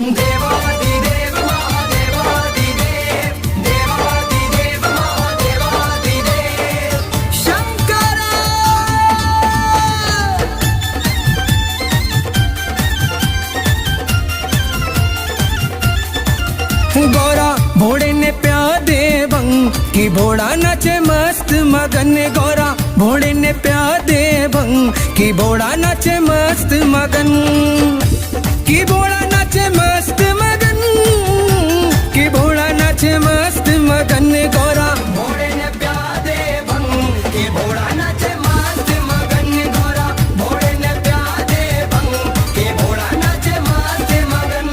देवादिदेव महादेवादिदेव देवादिदेव महादेवादिदेव शंकरा। गौरा भोड़े ने प्या दे बंग कि भोड़ा नाचे मस्त मगन। गौरा भोड़े ने प्या दे बंग कि भोड़ा नाचे मस्त मगन। कि भोड़ा नाचे मस्त मगन कि भोड़ा नाचे मस्त मगन। गौरा भोड़े ने प्या दे बंग कि भोड़ा नाचे मस्त मगन। गौरा भोड़े ने प्या दे बंग कि भोड़ा नाचे मस्त मगन।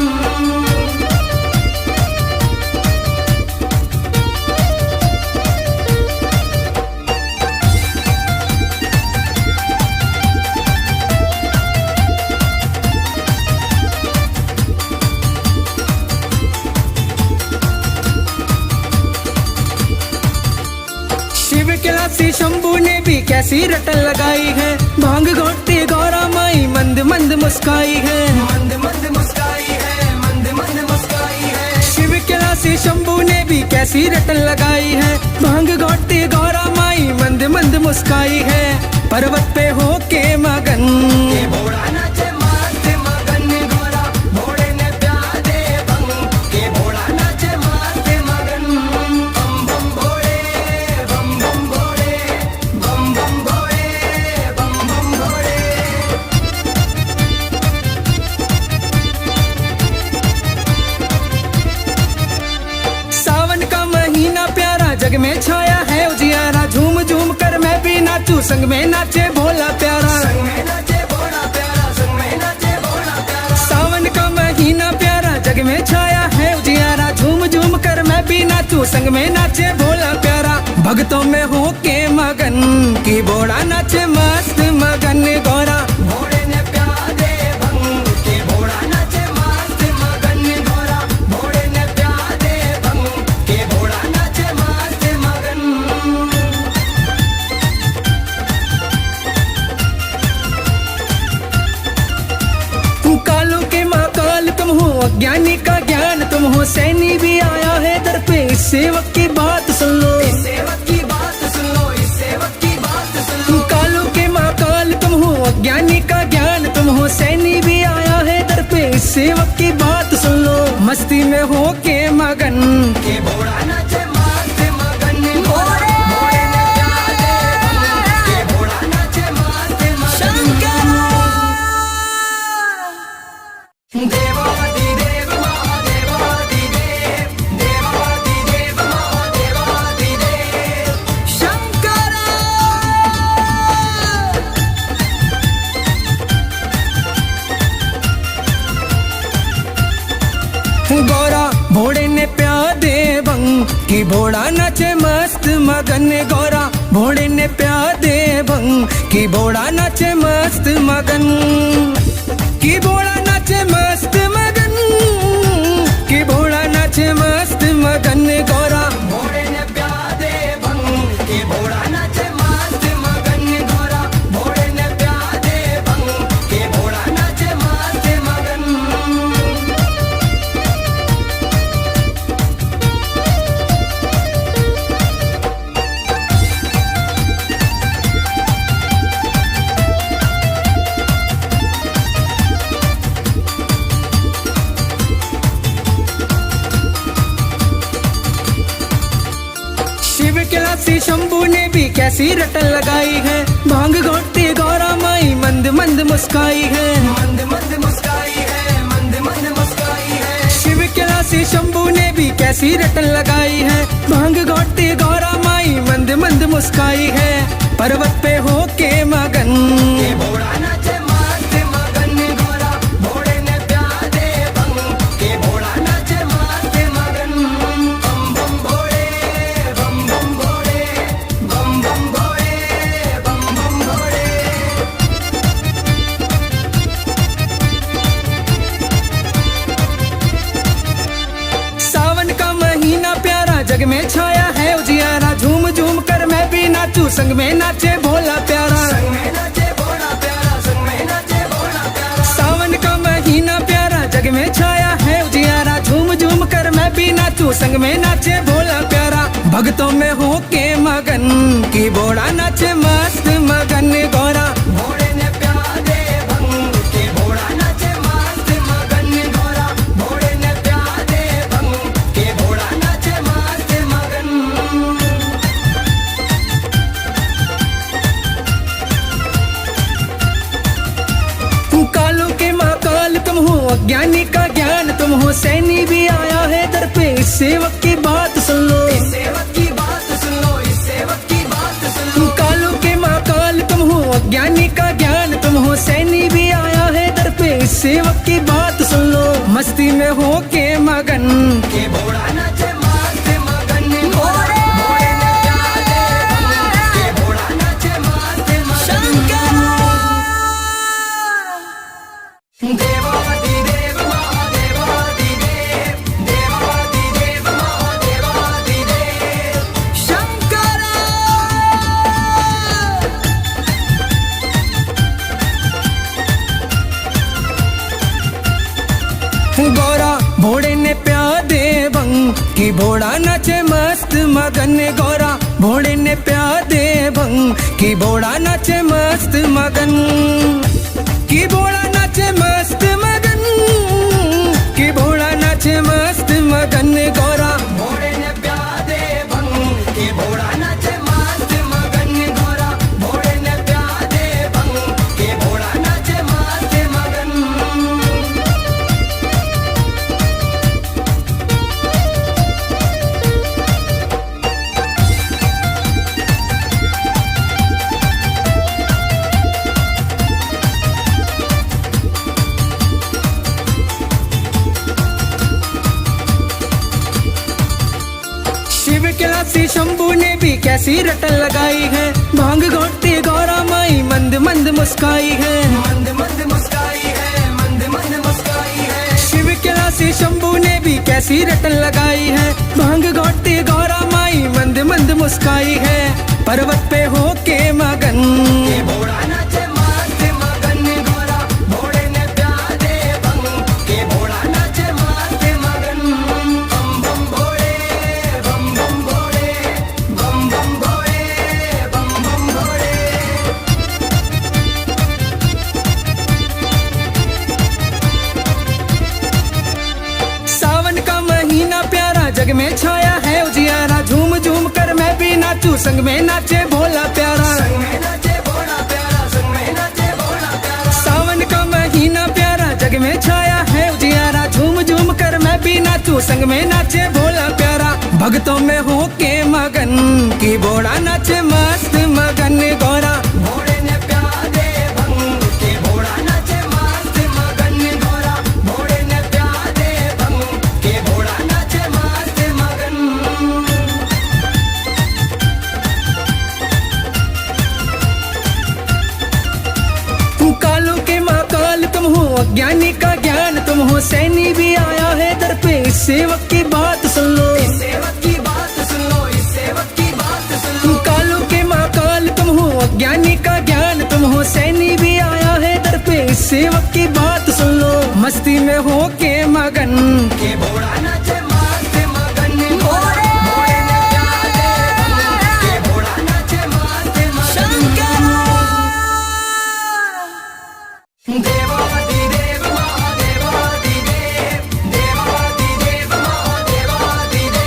कैलाशी शंभू ने भी कैसी रटन लगाई है। भांग घोटती गौरा माई मंद मंद मुस्काई है। मंद मंद मुस्काई है, मंद मंद मुस्काई है। शिव कैलाशी शंभू ने भी कैसी रटन लगाई है। भांग घोटती गौरा माई मंद मंद मुस्काई है। पर्वत पे हो के मगन के भोड़ा नाचे मस्त मगन। गौरा भोड़े ने प्या दे बंग के भोड़ा नाचे मस्त मगन। बम बम भोड़े बम बम भोड़े बम बम भोड़े बम बम भोड़े। सावन का महीना प्यारा जग में छाया है उजियारा। झूम झूम कर मैं भी नाचू संग में नाचे भोला प्यारा। संग में नाचे भोला प्यारा, संग में नाचे भोला प्यारा। सावन का महीना प्यारा जग में छाया है उजियारा। झूम झूम कर मैं भी नाचू संग में नाचे भोला प्यारा। भक्तों में हो के मगन की भोड़ा नाचे मस्त मगन। गौरा भोड़े ने प्या दे बंग की भोड़ा नाचे मस्त मगन। गौरा भोड़े ने प्या दे बंग की भोड़ा नाचे मस्त मगन। कालों के महाकाल तुम हो, अज्ञानी का ज्ञान तुम हो। सैनी भी आया है दर पे, इस सेवक की बात सुन लो। इस सेवक की बात सुन लो, इस सेवक की बात सुन लो। कालों के महाकाल तुम हो, अज्ञानी का ज्ञान तुम हो। सैनी भी आया है दर पे, इस सेवक की बात सुन लो। मस्ती में हो के मगन के भोड़ा नाचे मस्त मगन। भोड़े ने प्या दे बंग के भोड़ा नाचे मस्त मगन। देवादिदेव महादेवादिदेव देवादिदेव महादेवादिदेव शंकरा। गौरा भोड़े ने प्या दे बंग कि भोड़ा नाचे मस्त मगन। गौरा भोड़े ने प्या दे बंग कि भोड़ा नाचे मस्त मगन। कि भोड़ा नाचे मस्त मगन कि भोड़ा नाचे मस्त मगन। गौरा भोड़े ने प्या दे बंग कि भोड़ा नाचे मस्त मगन। गौरा भोड़े ने प्या दे बंग कि भोड़ा नाचे मस्त मगन। शिव कैलाशी शंभू ने भी कैसी रटन लगाई है। भांग घोटती गौरा माई मंद मंद मुस्काई है। मंद मंद मुस्काई है, मंद मंद मुस्काई है। शिव कैलाशी शंभू ने भी कैसी रटन लगाई है। भांग घोटती गौरा माई मंद मंद मुस्काई है। पर्वत पे हो के मगन के भोड़ा नाचे मस्त मगन। गौरा भोड़े ने प्या दे बंग के भोड़ा नाचे मस्त मगन। बम बम भोड़े बम बम भोड़े बम बम भोड़े बम बम भोड़े। सावन का महीना प्यारा जग में छाया है उजियारा। झूम झूम कर मैं भी नाचू संग में नाचे भोला प्यारा। संग में नाचे भोला प्यारा, संग में नाचे भोला प्यारा। सावन का महीना प्यारा जग में छाया है भी नाचूं संग में नाचे भोला प्यारा। भक्तों में हो के मगन की भोला नाचे मस्त मगन गौरा। भोले ने प्यार दे भंग की भोला नाचे मस्त मगन गौरा। भोले ने प्यार दे भंग की भोला नाचे मस्त मगन। कालों के महाकाल तुम हो, अज्ञानी का ज्ञान तुम हो, सैनी भी आया है दर पे, इस सेवक की बात सुन लो, इस सेवक की बात सुन लो, इस सेवक की बात सुन लो। कालों के महाकाल तुम हो, अज्ञानी का ज्ञान तुम हो, सैनी भी आया है दर पे, इस सेवक की बात सुन लो। मस्ती में हो के मगन के भोला नाचे मस्त मगन गौरा। भोले ने प्यार दे भंग के भोला नाचे मस्त मगन। देवादिदेव महादेवादिदेव, देवादिदेव महादेवादिदेव शंकरा। गौरा भोले ने प्यार दे भंग की भोला नाचे मस्त मगन गौरा। भोले ने प्यार दे भंग की भोला नाचे मस्त मगन। की भोला नाचे मस्त मगन, की भोला नाचे मस्त मगन गौरा। भोले ने प्यार दे भंग की भोला नाचे मस्त मगन गौरा। भोले ने प्यार दे भंग की भोला नाचे मस्त मगन। शिव कैलाशी शंभू ने भी कैसी रटन लगाई है, भांग घोटती गौरा माई मंद मंद मुस्काई है, मंद मंद मुस्काई है, मंद मंद मुस्काई है। शिव कैलाशी शंभू ने भी कैसी रटन लगाई है, भांग घोटती गौरा माई मंद मंद मुस्काई है। पर्वत पे हो के मगन के भोला नाचे मस्त मगन गौरा। भोले ने प्यार दे भंग के भोला नाचे मस्त मगन। बम बम भोले बम बम भोले, बम बम भोले बम बम भोले। सावन का महीना प्यारा जग में छाया है उजियारा। झूम झूम कर मैं भी नाचूं संग में नाचे भोला प्यारा। संग में नाचे भोला प्यारा, संग में नाचे भोला प्यारा। सावन का महीना प्यारा जग में छाया है उजियारा। झूम झूम कर मैं भी नाचूं संग में नाचे भोला प्यारा। भक्तों में हो के मगन की भोला नाचे मस्त मगन गौरा। भोले ने प्यार दे भंग की भोला नाचे मस्त मगन गौरा। भोले ने प्यार दे भंग की भोला नाचे मस्त मगन। कालों के महाकाल तुम हो, अज्ञानी का ज्ञान तुम हो, सैनी भी आया है दर पे, इस सेवक की बात सुन लो, इस सेवक की बात सुन लो, इस सेवक की बात सुन लो। कालों के महाकाल तुम हो, अज्ञानी का ज्ञान तुम हो, सैनी भी आया है दर पे, इस सेवक की बात सुन लो। मस्ती में हो के मगन के भोला नाचे मस्त मगन गौरा। भोले ने प्यार दे भंग के भोला नाचे मस्त मगन। देवादिदेव महादेवादिदेव, देवादिदेव महादेवादिदेव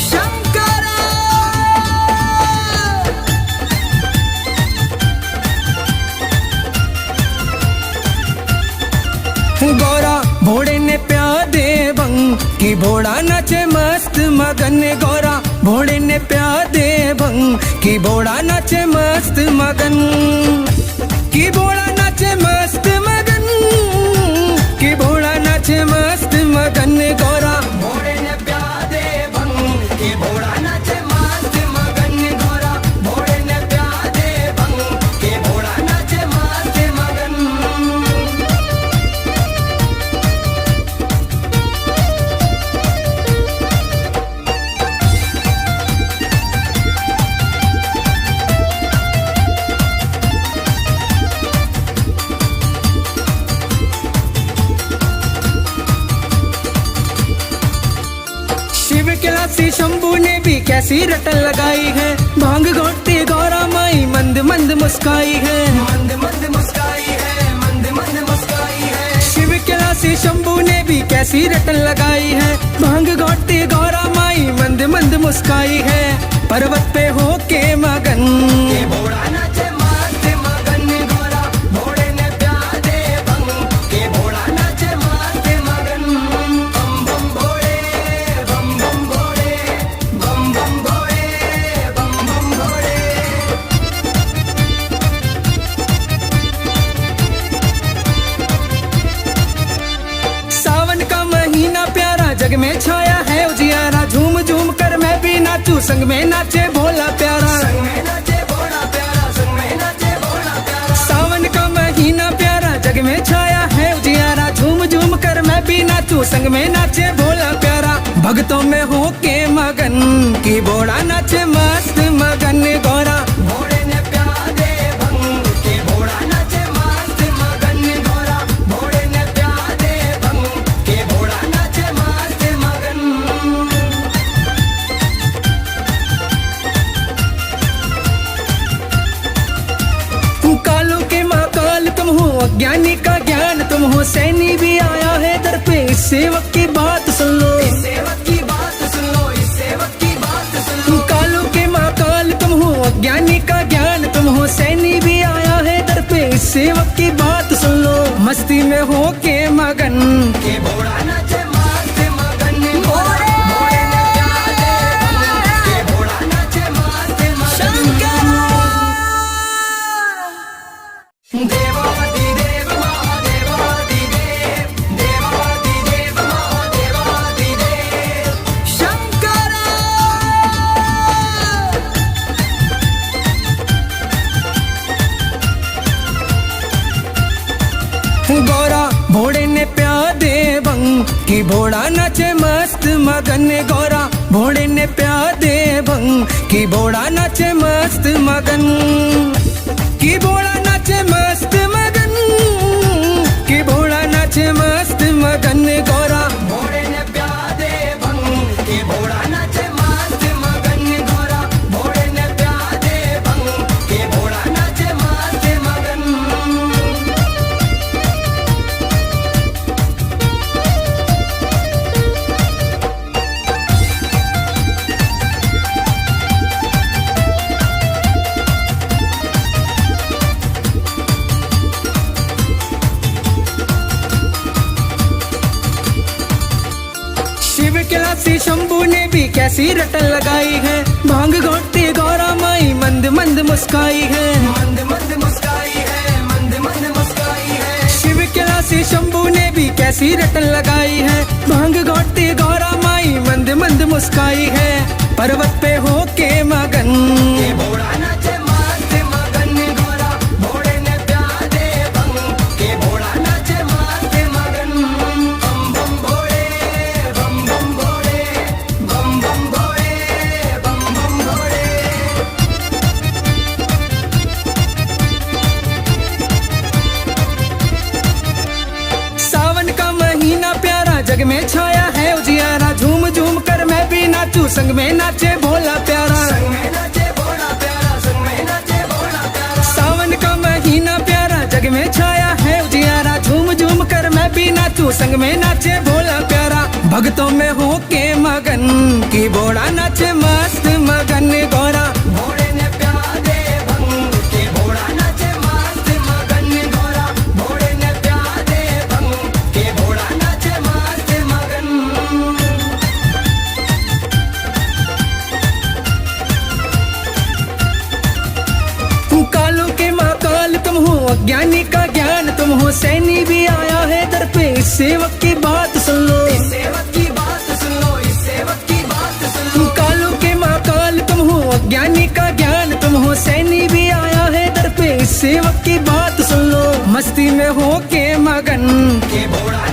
शंकरा। गौरा भोले ने प्यार दे भंग की भोला नाचे मस्त मगन गौरा। भोले ने प्यार दे भंग की भोला नाचे मस्त मगन। की भोला नाचे मस्त मगन, की भोला नाचे मस्त मगन गौरा। भोले ने प्यार दे भंग की भोला नाचे मस्त मगन गौरा। भोले ने प्यार दे भंग की भोला नाचे मस्त मगन। कैलाशी शंभू ने भी कैसी रटन लगाई है, भांग घोटती गौरा माई मंद मंद मुस्काई है, मंद मंद मुस्काई है, मंद मंद मुस्काई है। शिव कैलाशी शंभू ने भी कैसी रटन लगाई है, भांग घोटती गौरा माई मंद मंद मुस्काई है। पर्वत पे हो के मगन के भोला नाचे मस्त मगन गौरा भोले ने प्यार दे भंग के भोला नाचे मस्त मगन। बम बम भोले बम बम भोले बम बम भोले बम बम भोले। सावन का महीना प्यारा जग में छाया है उजियारा, झूम झूम कर मैं भी नाचू संग में नाचे भोला प्यारा, संग में नाचे भोला प्यारा, संग में नाचे भोला प्यारा। सावन का महीना प्यारा जग में छाया है उजियारा, झूम झूम कर मैं भी नाचू संग में नाचे भोला प्यारा। भक्तों में हो के मगन की भोला नाचे मस्त मगन गौरा भोले ने प्यार दे भंग के भोला नाचे मस्त मगन गौरा भोले ने प्यार दे भंग के भोला नाचे मस्त मगन। कालों के महाकाल तुम हो, अज्ञानी का ज्ञान तुम हो, सैनी भी आया है दर पे, इस सेवक की बात सुन लो, इस सेवक की बात सुन लो, इस सेवक की बात सुन लो। कालों के महाकाल तुम हो, अज्ञानी का ज्ञान तुम हो, सैनी भी आया है दर पे, इस सेवक की बात सुन लो। मस्ती में हो के मगन के भोला नाचे मस्त मगन भोले भोले ने प्यार दे भंग के भोला नाचे मस्त मगन। देवादिदेव महादेवादिदेव देवादिदेव महादेवादिदेव शंकर। गौरा भोले ने प्यार दे भंग कि भोला नाचे मस्त मगन गौरा भोले ने प्यार दे भंग कि भोला नाचे मस्त मगन कि भोला नाचे मस्त मगन कि भोला नाचे मस्त मगन गौरा भोले ने प्यार दे भंग कि भोला नाचे मस्त मगन गौरा भोले ने प्यार दे भंग कि भोला नाचे मस्त मगन। शिव कैलाशी शंभू ने भी कैसी रटन लगाई है, भांग घोटती गौरा माई मंद मंद मुस्काई है, मंद मंद मुस्काई है, मंद मंद मुस्काई है। शिव कैलाशी शंभू ने भी कैसी रटन लगाई है, भांग घोटती गौरा माई मंद मंद मुस्काई है। पर्वत पे हो के मगन के भोला नाचे मस्त मगन गौरा भोले ने प्यार दे भंग के भोला नाचे मस्त मगन। बम बम भोले बम बम भोले बम बम भोले बम बम भोले। सावन का महीना प्यारा जग में छाया है उजियारा, झूम झूम कर मैं भी नाचू संग में नाचे भोला प्यारा, संग में नाचे भोला प्यारा, संग में नाचे भोला प्यारा। सावन का महीना प्यारा जग में छाया है उजियारा, झूम झूम कर मैं भी नाचू संग में नाचे भोला प्यारा। भक्तों में हो के मगन की भोला नाचे मस्त मगन गौरा भोले ने प्यार दे भंग के भोला नाचे मस्त मगन गौरा भोले ने प्यार दे भंग के भोला नाचे मस्त मगन। कालों के महाकाल तुम हो, अज्ञानी का ज्ञान तुम हो, सैनी भी आया है दर पे, इस सेवक की बात सुन लो, इस सेवक की बात सुन लो, इस सेवक की बात सुन लो। कालों के महाकाल तुम हो, अज्ञानी का ज्ञान तुम हो, सैनी भी आया है दर पे, इस सेवक की बात सुन लो। मस्ती में हो के मगन के भोला